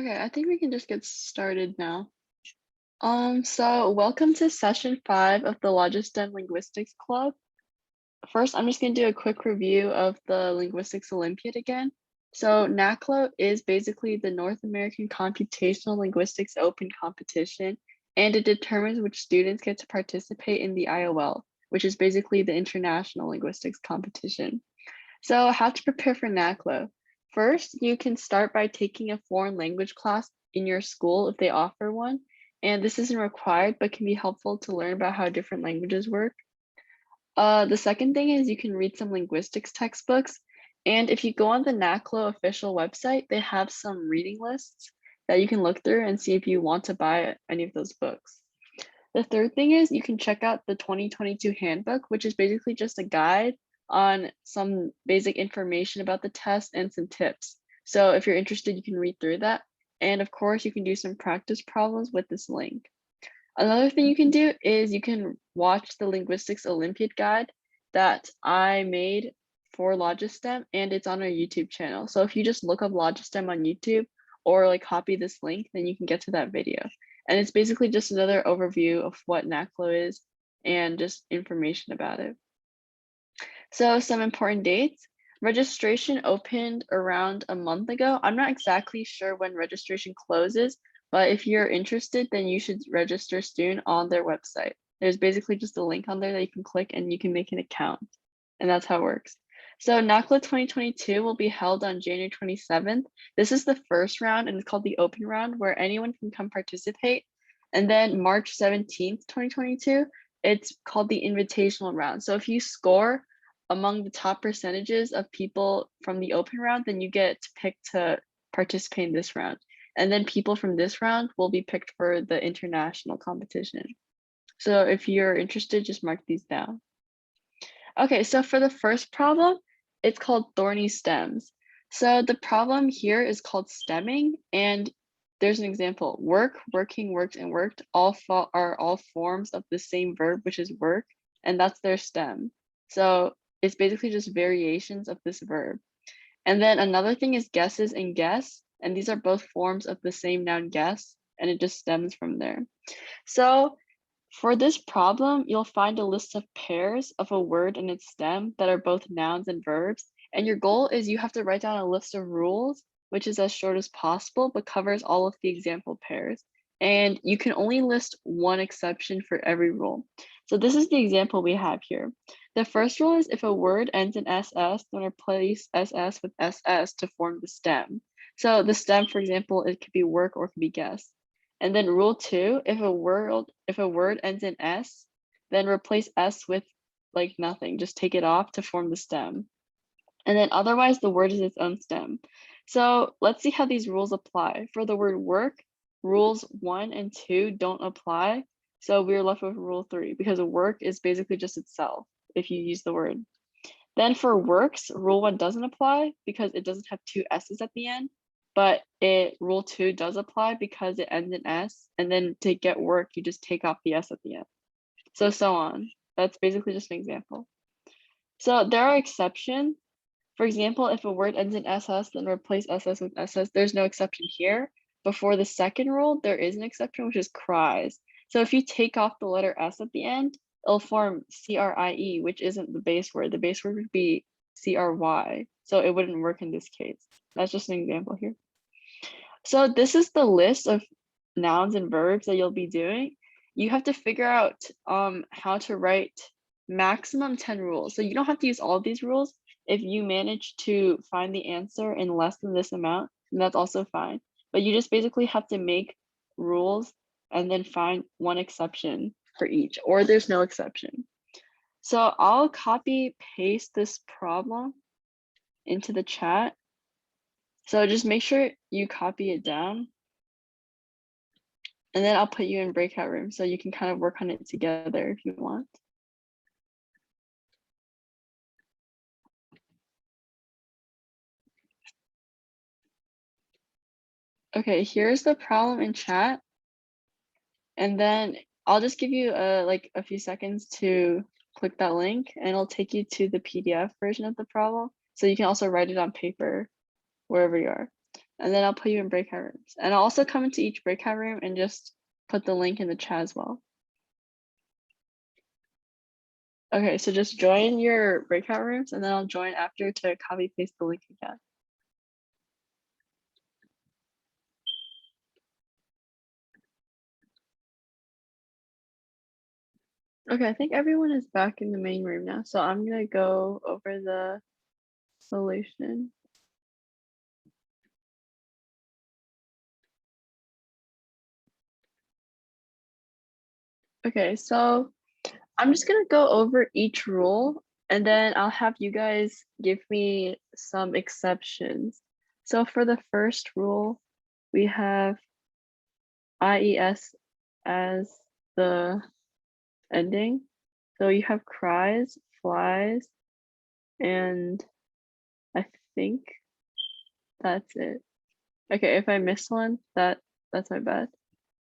Okay, I think we can just get started now. So welcome to session 5 of the Logistem Linguistics Club. First, I'm just going to do a quick review of the Linguistics Olympiad again. So NACLO is basically the North American Computational Linguistics Open Competition, and it determines which students get to participate in the IOL, which is basically the International Linguistics Competition. So how to prepare for NACLO? First, you can start by taking a foreign language class in your school if they offer one. And this isn't required, but can be helpful to learn about how different languages work. The second thing is you can read some linguistics textbooks. And if you go on the NACLO official website, they have some reading lists that you can look through and see if you want to buy any of those books. The third thing is you can check out the 2022 handbook, which is basically just a guide on some basic information about the test and some tips. So if you're interested, you can read through that. And of course, you can do some practice problems with this link. Another thing you can do is you can watch the Linguistics Olympiad guide that I made for Logistem, and it's on our YouTube channel. So if you just look up Logistem on YouTube or like copy this link, then you can get to that video. And it's basically just another overview of what NACLO is and just information about it. So some important dates. Registration opened around a month ago. I'm not exactly sure when registration closes, but if you're interested, then you should register soon on their website. There's basically just a link on there that you can click and you can make an account. And that's how it works. So NACLA 2022 will be held on January 27th. This is the first round and it's called the open round where anyone can come participate. And then March 17th, 2022, it's called the invitational round. So if you score among the top percentages of people from the open round, then you get to pick to participate in this round. And then people from this round will be picked for the international competition. So if you're interested, just mark these down. Okay, so for the first problem, it's called Thorny Stems. So the problem here is called stemming, and there's an example. Work, working, worked, and worked are all forms of the same verb, which is work, and that's their stem. So it's basically just variations of this verb. And then another thing is guesses and guess, and these are both forms of the same noun guess, and it just stems from there. So for this problem, you'll find a list of pairs of a word and its stem that are both nouns and verbs. And your goal is you have to write down a list of rules, which is as short as possible, but covers all of the example pairs. And you can only list one exception for every rule. So this is the example we have here. The first rule is if a word ends in SS, then replace SS with SS to form the stem. So the stem, for example, it could be work or it could be guess. And then rule 2, if a word ends in S, then replace S with like nothing, just take it off to form the stem. And then otherwise the word is its own stem. So let's see how these rules apply. For the word work, rules 1 and 2 don't apply. So we're left with rule 3 because a work is basically just itself if you use the word. Then for works, rule 1 doesn't apply because it doesn't have 2 S's at the end, but rule 2 does apply because it ends in S, and then to get work, you just take off the S at the end. So on. That's basically just an example. So there are exceptions. For example, if a word ends in SS, then replace SS with SS. There's no exception here. But for the second rule, there is an exception, which is cries. So if you take off the letter S at the end, it'll form CRIE, which isn't the base word. The base word would be CRY. So it wouldn't work in this case. That's just an example here. So this is the list of nouns and verbs that you'll be doing. You have to figure out how to write maximum 10 rules. So you don't have to use all of these rules. If you manage to find the answer in less than this amount, then that's also fine. But you just basically have to make rules and then find one exception for each, or there's no exception. So I'll copy paste this problem into the chat. So just make sure you copy it down. And then I'll put you in breakout room so you can kind of work on it together if you want. Okay, here's the problem in chat. And then I'll just give you like a few seconds to click that link and it'll take you to the PDF version of the problem. So you can also write it on paper wherever you are. and then I'll put you in breakout rooms. And I'll also come into each breakout room and just put the link in the chat as well. Okay, so just join your breakout rooms and then I'll join after to copy paste the link again. Okay, I think everyone is back in the main room now, so I'm gonna go over the solution. Okay, so I'm just gonna go over each rule and then I'll have you guys give me some exceptions. So for the first rule, we have IES as the ending. So you have cries, flies, and I think that's it. Okay, if I miss one, that's my bad.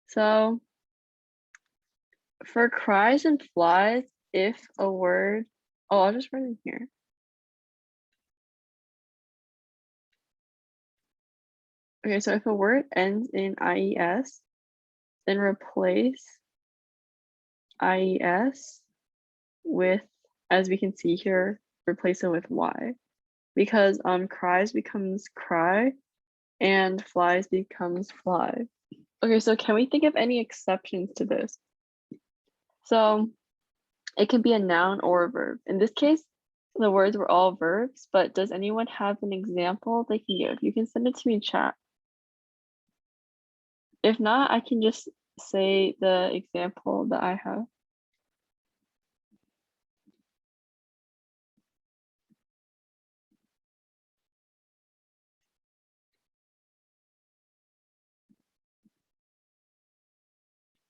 So for cries and flies, if a word, oh, I'll just write in here. Okay, so if a word ends in IES, then replace IES with, as we can see here, replace it with Y. Because cries becomes cry and flies becomes fly. Okay, so can we think of any exceptions to this? So it can be a noun or a verb. In this case, the words were all verbs, but does anyone have an example they can give? You can send it to me in chat. If not, I can just say the example that I have.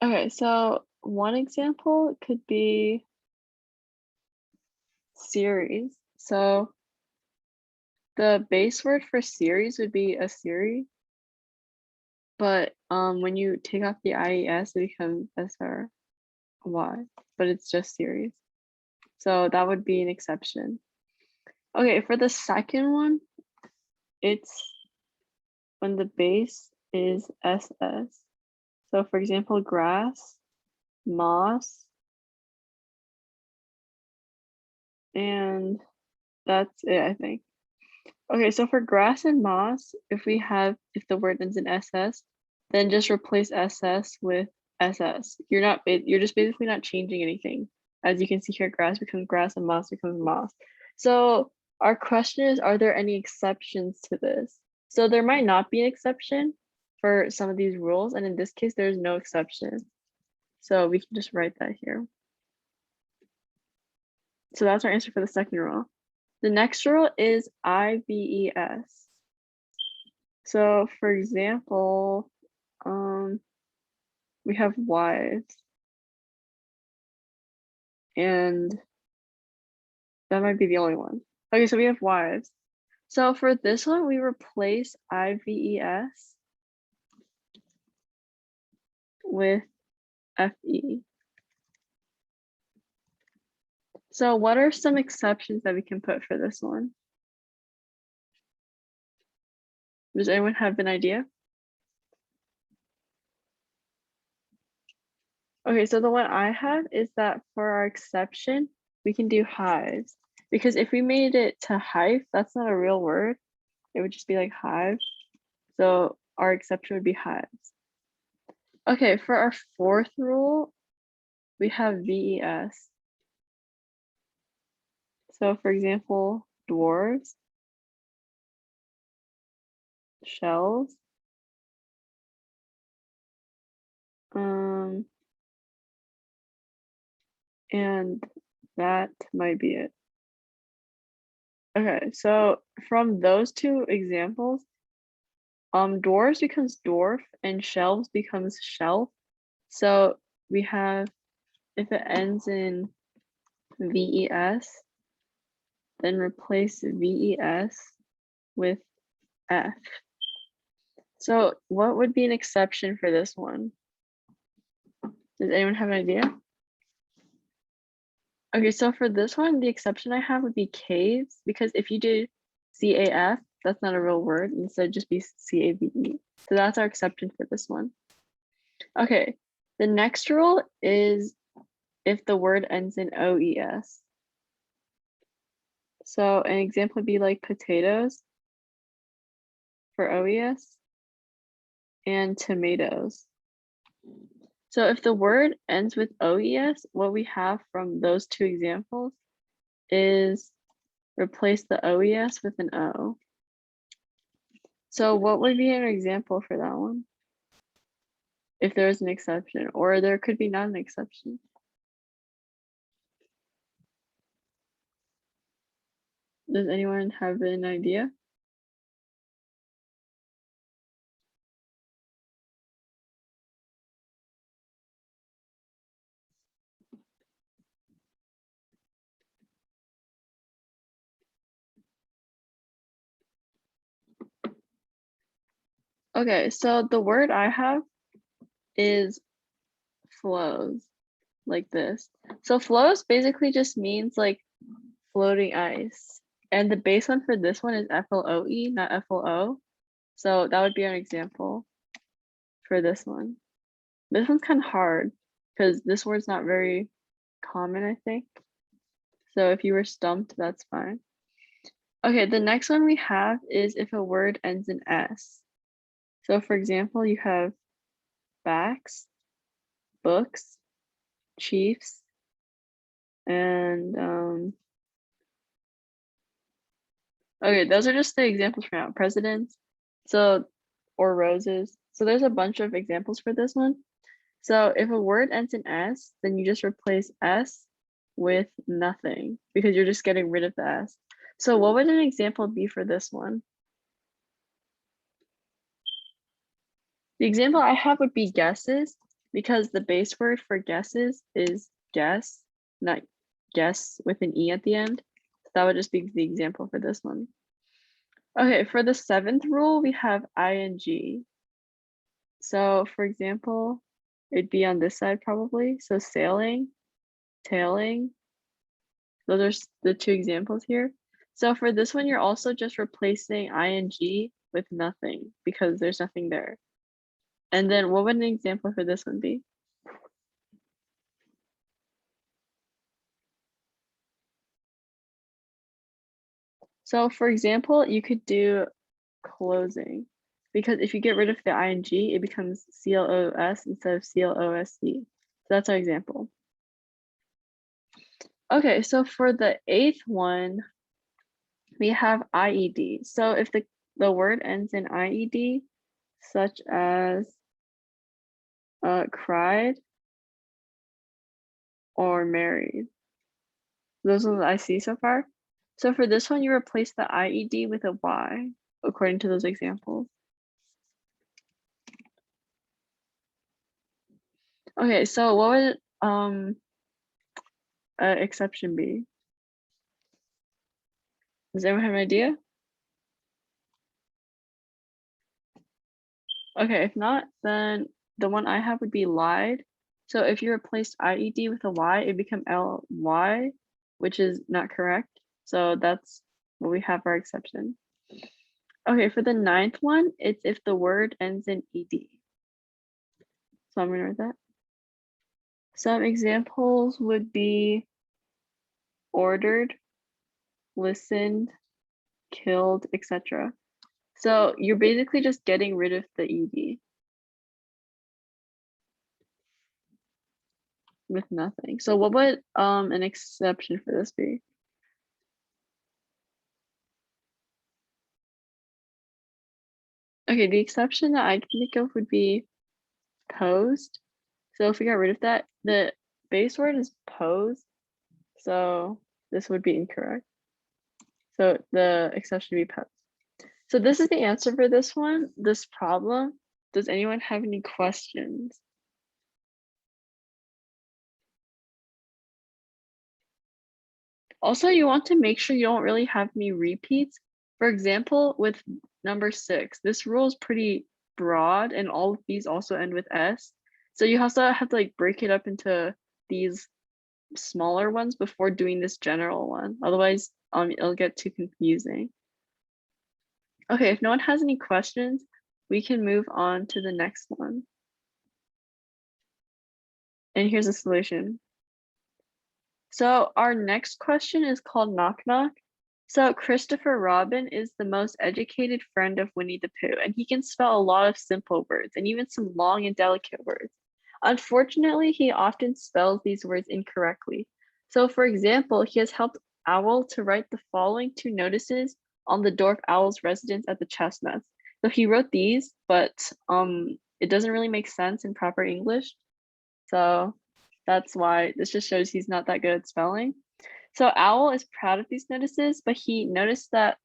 Okay, so one example could be series. So the base word for series would be a series, but when you take off the IES, it becomes SRY, but it's just series. So that would be an exception. Okay, for the second one, it's when the base is SS. So for example, grass, moss, and that's it, I think. Okay, so for grass and moss, if the word ends in SS, then just replace SS with SS. You're just basically not changing anything. As you can see here, grass becomes grass and moss becomes moss. So our question is, are there any exceptions to this? So there might not be an exception for some of these rules, and in this case, there's no exception. So we can just write that here. So that's our answer for the second rule. The next rule is IVES. So for example, we have wives, and that might be the only one. Okay, so we have wives. So for this one, we replace IVES with FE. So what are some exceptions that we can put for this one? Does anyone have an idea? Okay, so the one I have is that for our exception, we can do hives. Because if we made it to hive, that's not a real word. It would just be like hive. So our exception would be hives. Okay, for our fourth rule, we have VES. So for example, dwarves, shells, and that might be it. Okay, so from those two examples, dwarves becomes dwarf and shelves becomes shelf. So we have, if it ends in VES, then replace VES with F. So what would be an exception for this one? Does anyone have an idea? Okay, so for this one, the exception I have would be caves, because if you did CAF, that's not a real word. Instead, just be CAVE. So that's our exception for this one. Okay, the next rule is if the word ends in OES. So an example would be like potatoes for OES and tomatoes. So if the word ends with OES, what we have from those two examples is replace the OES with an O. So what would be an example for that one? If there is an exception, or there could be not an exception. Does anyone have an idea? Okay, so the word I have is flows, like this. So flows basically just means like floating ice. And the base one for this one is FLOE, not FLO. So that would be an example for this one. This one's kind of hard because this word's not very common, I think. So if you were stumped, that's fine. Okay, the next one we have is if a word ends in S. So for example, you have backs, books, chiefs, and okay, those are just the examples for now. Presidents, so or roses. So there's a bunch of examples for this one. So if a word ends in S, then you just replace S with nothing because you're just getting rid of the S. So what would an example be for this one? The example I have would be guesses because the base word for guesses is guess, not guess with an E at the end. So that would just be the example for this one. Okay, for the 7th rule, we have ing. So for example, it'd be on this side probably. So sailing, tailing. Those are the two examples here. So for this one, you're also just replacing ing with nothing because there's nothing there. And then what would an example for this one be? So for example, you could do closing because if you get rid of the ing, it becomes CLOS instead of CLOSC. So that's our example. Okay, so for the 8th one, we have IED. So if the word ends in IED, such as cried or married. Those are the I see so far. So for this one, you replace the IED with a Y, according to those examples. Okay, so what would exception be? Does anyone have an idea? Okay, if not, then the one I have would be lied. So if you replaced IED with a Y, it become LY, which is not correct. So that's what we have our exception. Okay, for the 9th one, it's if the word ends in ED. So I'm gonna write that. Some examples would be ordered, listened, killed, etc. So you're basically just getting rid of the ED with nothing. So what would an exception for this be? Okay, the exception that I can think of would be posed. So if we got rid of that, the base word is pose. So this would be incorrect. So the exception would be posed. So this is the answer for this one, this problem. Does anyone have any questions? Also, you want to make sure you don't really have any repeats. For example, with number 6, this rule is pretty broad and all of these also end with S. So you also have to like break it up into these smaller ones before doing this general one. Otherwise, it'll get too confusing. Okay, if no one has any questions, we can move on to the next one. And here's a solution. So our next question is called Knock Knock. So Christopher Robin is the most educated friend of Winnie the Pooh, and he can spell a lot of simple words and even some long and delicate words. Unfortunately, he often spells these words incorrectly. So for example, he has helped Owl to write the following two notices on the door of Owl's residence at the Chestnuts. So he wrote these, but it doesn't really make sense in proper English. So that's why this just shows he's not that good at spelling. So Owl is proud of these notices, but he noticed that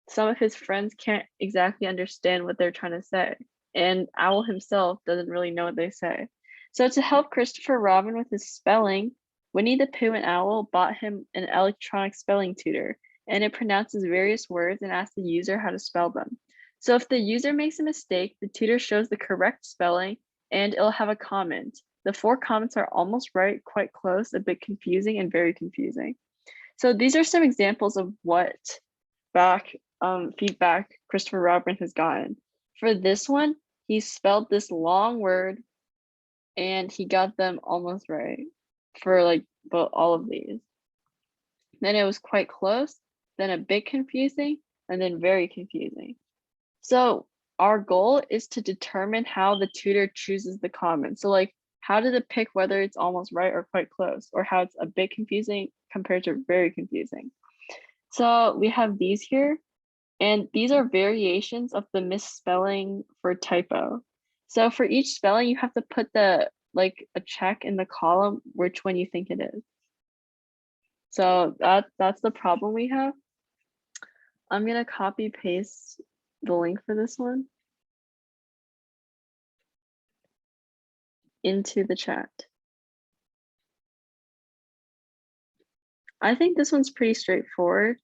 some of his friends can't exactly understand what they're trying to say. And Owl himself doesn't really know what they say. So to help Christopher Robin with his spelling, Winnie the Pooh and Owl bought him an electronic spelling tutor, and it pronounces various words and asks the user how to spell them. So if the user makes a mistake, the tutor shows the correct spelling and it'll have a comment. The 4 comments are almost right, quite close, a bit confusing, and very confusing. So these are some examples of what feedback Christopher Robin has gotten. For this one, he spelled this long word and he got them almost right for like all of these. Then it was quite close, then a bit confusing, and then very confusing. So our goal is to determine how the tutor chooses the comment. So like, how did it pick whether it's almost right or quite close, or how it's a bit confusing compared to very confusing? So we have these here, and these are variations of the misspelling for typo. So for each spelling, you have to put a check in the column which one you think it is. So that's the problem we have. I'm gonna copy paste the link for this one into the chat. I think this one's pretty straightforward.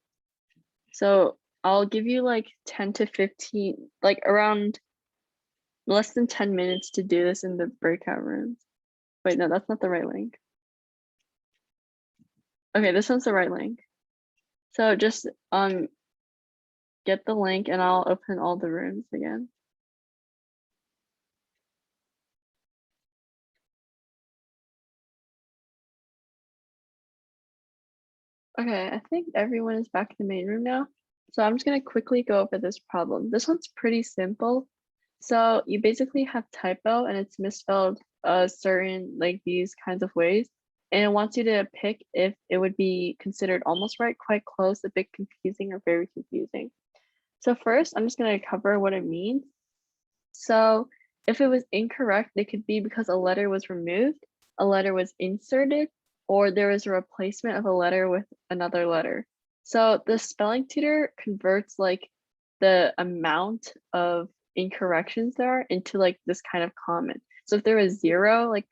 So I'll give you like 10 to 15, like around less than 10 minutes to do this in the breakout rooms. Wait, no, that's not the right link. Okay, this one's the right link. So just get the link and I'll open all the rooms again. Okay, I think everyone is back in the main room now. So I'm just gonna quickly go over this problem. This one's pretty simple. So you basically have typo and it's misspelled certain like these kinds of ways. And it wants you to pick if it would be considered almost right, quite close, a bit confusing, or very confusing. So first, I'm just gonna cover what it means. So if it was incorrect, it could be because a letter was removed, a letter was inserted, or there was a replacement of a letter with another letter. So the spelling tutor converts like the amount of incorrections there are into like this kind of comment. So if there was 0 like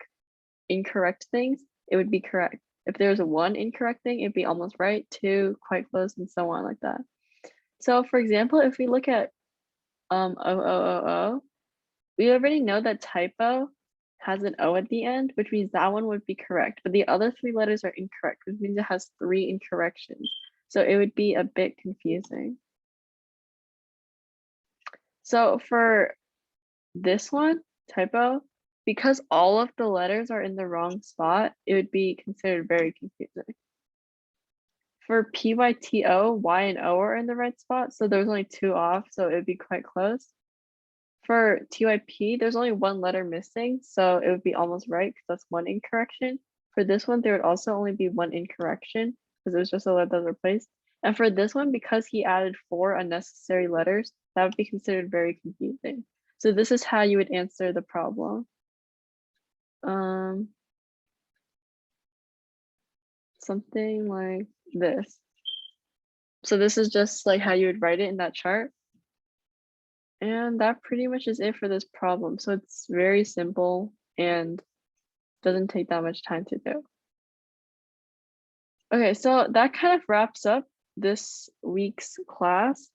incorrect things, it would be correct. If there was a 1 incorrect thing, it'd be almost right, 2 quite close, and so on like that. So for example, if we look at O, we already know that typo has an O at the end, which means that one would be correct, but the other 3 letters are incorrect, which means it has 3 incorrections. So it would be a bit confusing. So for this one, typo, because all of the letters are in the wrong spot, it would be considered very confusing. For PYTO, Y and O are in the right spot, so there's only 2 off, so it would be quite close. For TYP, there's only 1 letter missing, so it would be almost right because that's 1 incorrection. For this one, there would also only be 1 incorrection because it was just a letter that was replaced. And for this one, because he added 4 unnecessary letters, that would be considered very confusing. So this is how you would answer the problem. Something like this. So this is just like how you would write it in that chart. And that pretty much is it for this problem. So it's very simple and doesn't take that much time to do. Okay, so that kind of wraps up this week's class.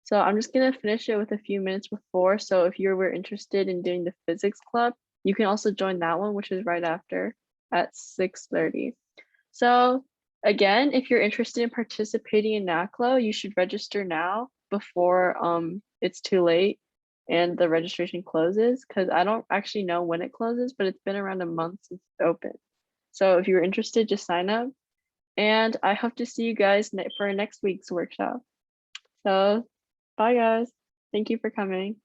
So I'm just gonna finish it with a few minutes before. So if you were interested in doing the physics club, you can also join that one, which is right after at 6:30. So again, if you're interested in participating in NACLO, you should register now. before it's too late and the registration closes, because I don't actually know when it closes, but it's been around a month since it's open. So if you're interested, just sign up. And I hope to see you guys for next week's workshop. So bye guys. Thank you for coming.